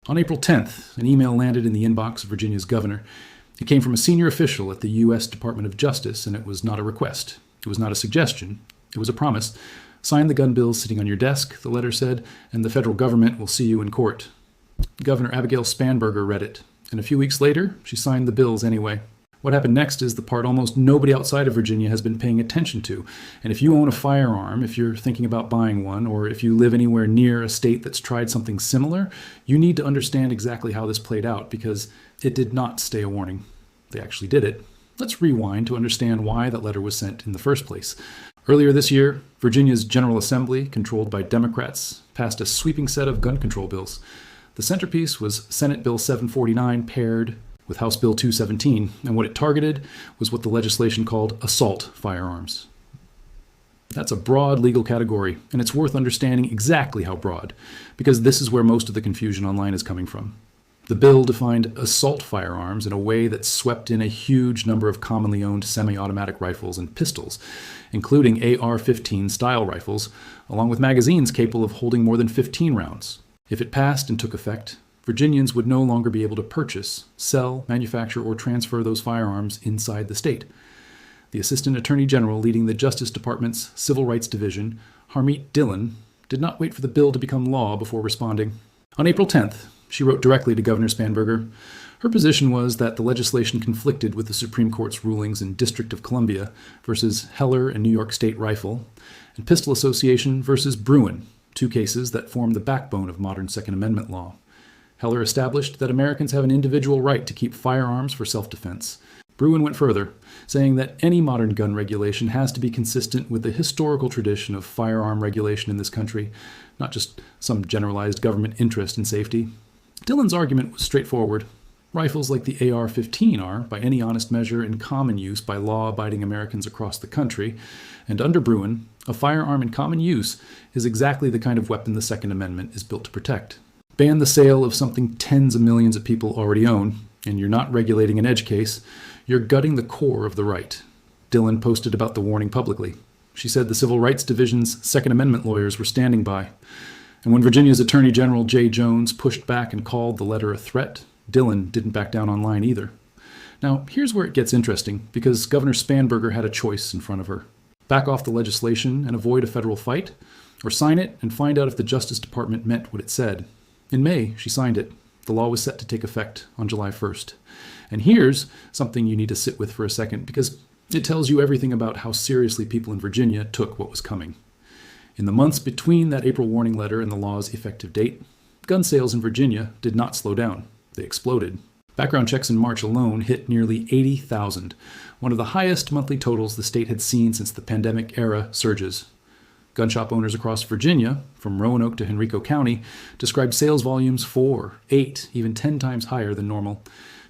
On April 10th, an email landed in the inbox of Virginia's governor. It came from a senior official at the U.S. Department of Justice, and it was not a request. It was not a suggestion. It was a promise. Sign the gun bills sitting on your desk, the letter said, and the federal government will see you in court. Governor Abigail Spanberger read it, and a few weeks later, she signed the bills anyway. What happened next is the part almost nobody outside of Virginia has been paying attention to. And if you own a firearm, if you're thinking about buying one, or if you live anywhere near a state that's tried something similar, you need to understand exactly how this played out, because it did not stay a warning. They actually did it. Let's rewind to understand why that letter was sent in the first place. Earlier this year, Virginia's General Assembly, controlled by Democrats, passed a sweeping set of gun control bills. The centerpiece was Senate Bill 749 paired with House Bill 217, and what it targeted was what the legislation called assault firearms. That's a broad legal category, and it's worth understanding exactly how broad, because this is where most of the confusion online is coming from. The bill defined assault firearms in a way that swept in a huge number of commonly owned semi-automatic rifles and pistols, including AR-15 style rifles, along with magazines capable of holding more than 15 rounds. If it passed and took effect, Virginians would no longer be able to purchase, sell, manufacture, or transfer those firearms inside the state. The Assistant Attorney General leading the Justice Department's Civil Rights Division, Harmeet Dillon, did not wait for the bill to become law before responding. On April 10th, she wrote directly to Governor Spanberger. Her position was that the legislation conflicted with the Supreme Court's rulings in District of Columbia versus Heller and New York State Rifle, and Pistol Association versus Bruin, two cases that form the backbone of modern Second Amendment law. Heller established that Americans have an individual right to keep firearms for self-defense. Bruin went further, saying that any modern gun regulation has to be consistent with the historical tradition of firearm regulation in this country, not just some generalized government interest in safety. Dillon's argument was straightforward. Rifles like the AR-15 are, by any honest measure, in common use by law-abiding Americans across the country, and under Bruin, a firearm in common use is exactly the kind of weapon the Second Amendment is built to protect. Ban the sale of something tens of millions of people already own, and you're not regulating an edge case, you're gutting the core of the right. Dillon posted about the warning publicly. She said the Civil Rights Division's Second Amendment lawyers were standing by. And when Virginia's Attorney General Jay Jones pushed back and called the letter a threat, Dillon didn't back down online either. Now, here's where it gets interesting, because Governor Spanberger had a choice in front of her. Back off the legislation and avoid a federal fight, or sign it and find out if the Justice Department meant what it said. In May, she signed it. The law was set to take effect on July 1st. And here's something you need to sit with for a second, because it tells you everything about how seriously people in Virginia took what was coming. In the months between that April warning letter and the law's effective date, gun sales in Virginia did not slow down. They exploded. Background checks in March alone hit nearly 80,000, one of the highest monthly totals the state had seen since the pandemic-era surges. Gun shop owners across Virginia, from Roanoke to Henrico County, described sales volumes 4, 8, even 10 times higher than normal.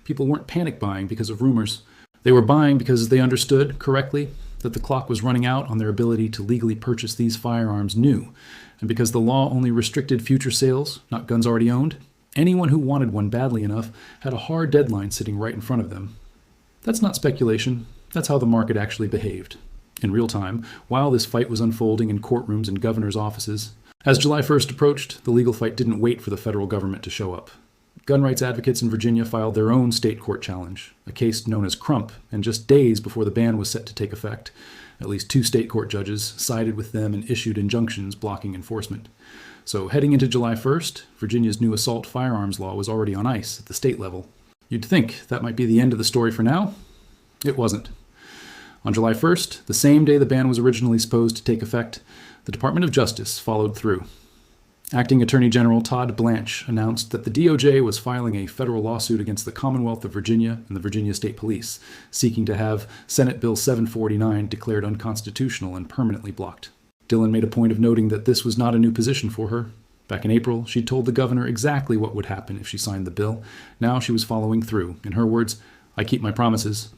People weren't panic buying because of rumors. They were buying because they understood, correctly, that the clock was running out on their ability to legally purchase these firearms new, and because the law only restricted future sales, not guns already owned, anyone who wanted one badly enough had a hard deadline sitting right in front of them. That's not speculation. That's how the market actually behaved. In real time, while this fight was unfolding in courtrooms and governors' offices. As July 1st approached, the legal fight didn't wait for the federal government to show up. Gun rights advocates in Virginia filed their own state court challenge, a case known as Crump, and just days before the ban was set to take effect, at least 2 state court judges sided with them and issued injunctions blocking enforcement. So heading into July 1st, Virginia's new assault firearms law was already on ice at the state level. You'd think that might be the end of the story for now. It wasn't. On July 1st, the same day the ban was originally supposed to take effect, the Department of Justice followed through. Acting Attorney General Todd Blanche announced that the DOJ was filing a federal lawsuit against the Commonwealth of Virginia and the Virginia State Police, seeking to have Senate Bill 749 declared unconstitutional and permanently blocked. Dillon made a point of noting that this was not a new position for her. Back in April, she'd told the governor exactly what would happen if she signed the bill. Now she was following through. In her words, "I keep my promises."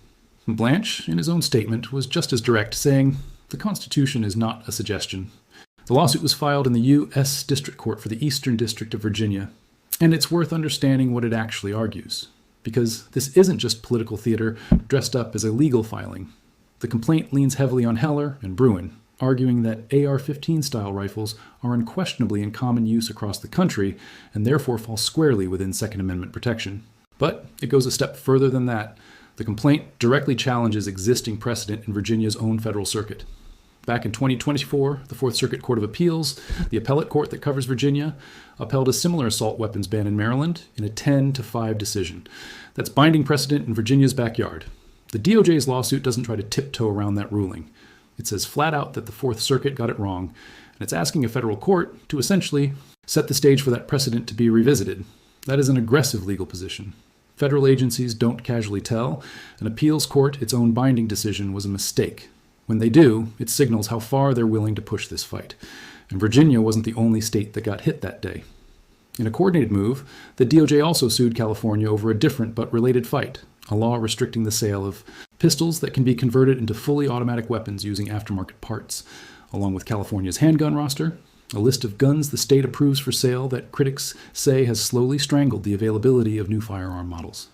Blanche, in his own statement, was just as direct, saying, "The Constitution is not a suggestion." The lawsuit was filed in the U.S. District Court for the Eastern District of Virginia, and it's worth understanding what it actually argues, because this isn't just political theater dressed up as a legal filing. The complaint leans heavily on Heller and Bruin, arguing that AR-15 style rifles are unquestionably in common use across the country and therefore fall squarely within Second Amendment protection. But it goes a step further than that. The complaint directly challenges existing precedent in Virginia's own federal circuit. Back in 2024, the Fourth Circuit Court of Appeals, the appellate court that covers Virginia, upheld a similar assault weapons ban in Maryland in a 10-5 decision. That's binding precedent in Virginia's backyard. The DOJ's lawsuit doesn't try to tiptoe around that ruling. It says flat out that the Fourth Circuit got it wrong, and it's asking a federal court to essentially set the stage for that precedent to be revisited. That is an aggressive legal position. Federal agencies don't casually tell an appeals court its own binding decision was a mistake. When they do, it signals how far they're willing to push this fight. And Virginia wasn't the only state that got hit that day. In a coordinated move, the DOJ also sued California over a different but related fight, a law restricting the sale of pistols that can be converted into fully automatic weapons using aftermarket parts, along with California's handgun roster, a list of guns the state approves for sale that critics say has slowly strangled the availability of new firearm models.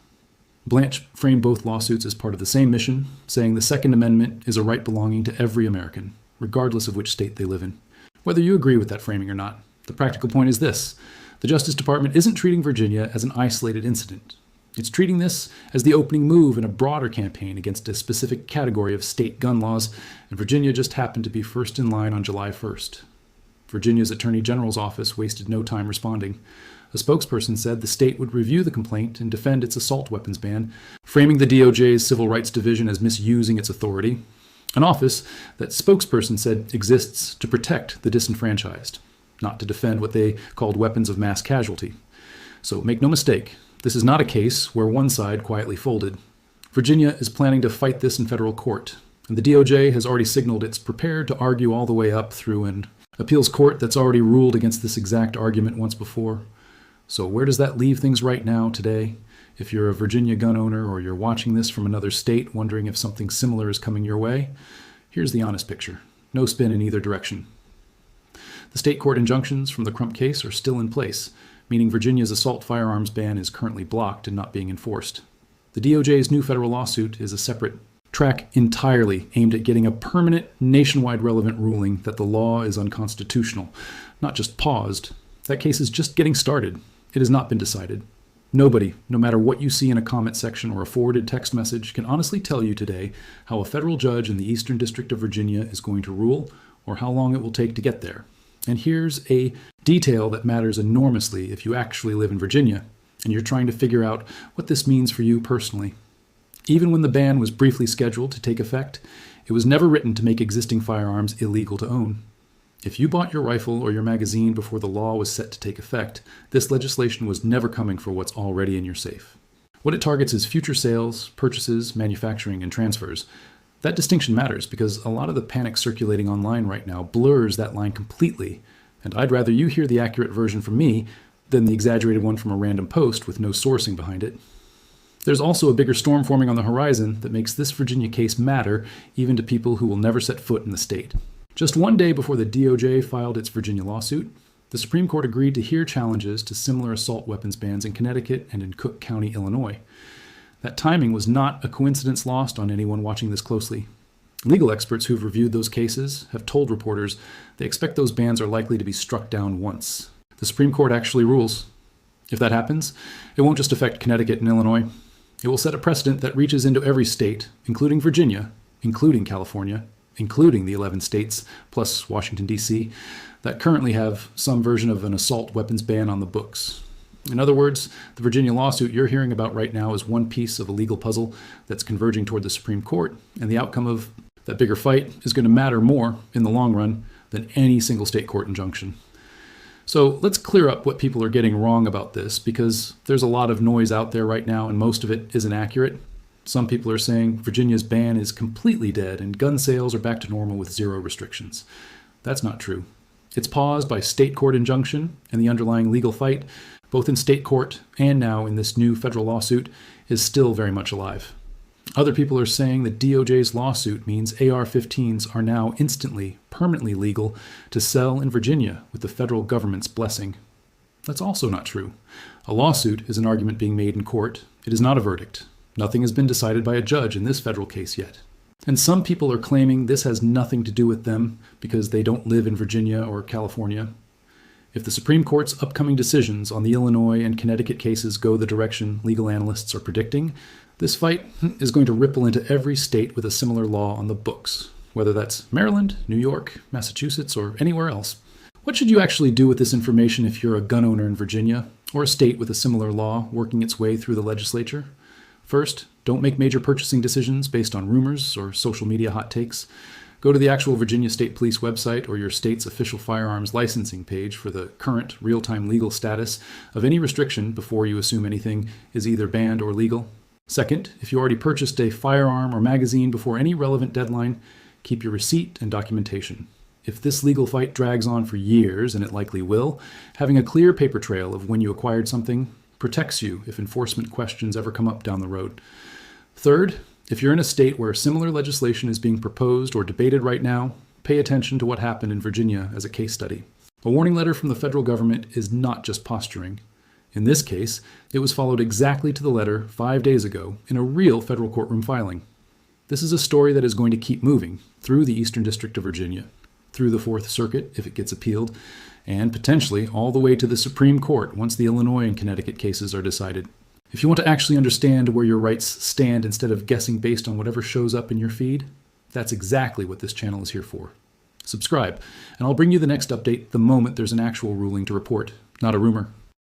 Blanche framed both lawsuits as part of the same mission, saying the Second Amendment is a right belonging to every American, regardless of which state they live in. Whether you agree with that framing or not, the practical point is this. The Justice Department isn't treating Virginia as an isolated incident. It's treating this as the opening move in a broader campaign against a specific category of state gun laws, and Virginia just happened to be first in line on July 1st. Virginia's Attorney General's office wasted no time responding. A spokesperson said the state would review the complaint and defend its assault weapons ban, framing the DOJ's Civil Rights Division as misusing its authority, an office that spokesperson said exists to protect the disenfranchised, not to defend what they called weapons of mass casualty. So make no mistake, this is not a case where one side quietly folded. Virginia is planning to fight this in federal court, and the DOJ has already signaled it's prepared to argue all the way up through an appeals court that's already ruled against this exact argument once before. So where does that leave things right now, today? If you're a Virginia gun owner or you're watching this from another state wondering if something similar is coming your way, here's the honest picture. No spin in either direction. The state court injunctions from the Crump case are still in place, meaning Virginia's assault firearms ban is currently blocked and not being enforced. The DOJ's new federal lawsuit is a separate track entirely aimed at getting a permanent, nationwide relevant ruling that the law is unconstitutional, not just paused. That case is just getting started. It has not been decided. Nobody, no matter what you see in a comment section or a forwarded text message, can honestly tell you today how a federal judge in the Eastern District of Virginia is going to rule or how long it will take to get there. And here's a detail that matters enormously if you actually live in Virginia and you're trying to figure out what this means for you personally. Even when the ban was briefly scheduled to take effect, it was never written to make existing firearms illegal to own. If you bought your rifle or your magazine before the law was set to take effect, this legislation was never coming for what's already in your safe. What it targets is future sales, purchases, manufacturing, and transfers. That distinction matters because a lot of the panic circulating online right now blurs that line completely, and I'd rather you hear the accurate version from me than the exaggerated one from a random post with no sourcing behind it. There's also a bigger storm forming on the horizon that makes this Virginia case matter even to people who will never set foot in the state. Just one day before the DOJ filed its Virginia lawsuit, the Supreme Court agreed to hear challenges to similar assault weapons bans in Connecticut and in Cook County, Illinois. That timing was not a coincidence lost on anyone watching this closely. Legal experts who've reviewed those cases have told reporters they expect those bans are likely to be struck down once the Supreme Court actually rules. If that happens, it won't just affect Connecticut and Illinois. It will set a precedent that reaches into every state, including Virginia, including California, including the 11 states, plus Washington, D.C., that currently have some version of an assault weapons ban on the books. In other words, the Virginia lawsuit you're hearing about right now is one piece of a legal puzzle that's converging toward the Supreme Court, and the outcome of that bigger fight is going to matter more in the long run than any single state court injunction. So let's clear up what people are getting wrong about this, because there's a lot of noise out there right now, and most of it isn't accurate. Some people are saying Virginia's ban is completely dead and gun sales are back to normal with zero restrictions. That's not true. It's paused by state court injunction, and the underlying legal fight, both in state court and now in this new federal lawsuit, is still very much alive. Other people are saying that DOJ's lawsuit means AR-15s are now instantly, permanently legal to sell in Virginia with the federal government's blessing. That's also not true. A lawsuit is an argument being made in court. It is not a verdict. Nothing has been decided by a judge in this federal case yet. And some people are claiming this has nothing to do with them because they don't live in Virginia or California. If the Supreme Court's upcoming decisions on the Illinois and Connecticut cases go the direction legal analysts are predicting, this fight is going to ripple into every state with a similar law on the books, whether that's Maryland, New York, Massachusetts, or anywhere else. What should you actually do with this information if you're a gun owner in Virginia, or a state with a similar law working its way through the legislature? First, don't make major purchasing decisions based on rumors or social media hot takes. Go to the actual Virginia State Police website or your state's official firearms licensing page for the current real-time legal status of any restriction before you assume anything is either banned or legal. Second, if you already purchased a firearm or magazine before any relevant deadline, keep your receipt and documentation. If this legal fight drags on for years, and it likely will, having a clear paper trail of when you acquired something protects you if enforcement questions ever come up down the road. Third, if you're in a state where similar legislation is being proposed or debated right now, pay attention to what happened in Virginia as a case study. A warning letter from the federal government is not just posturing. In this case, it was followed exactly to the letter 5 days ago in a real federal courtroom filing. This is a story that is going to keep moving through the Eastern District of Virginia, through the Fourth Circuit if it gets appealed, and potentially all the way to the Supreme Court once the Illinois and Connecticut cases are decided. If you want to actually understand where your rights stand instead of guessing based on whatever shows up in your feed, that's exactly what this channel is here for. Subscribe, and I'll bring you the next update the moment there's an actual ruling to report, not a rumor.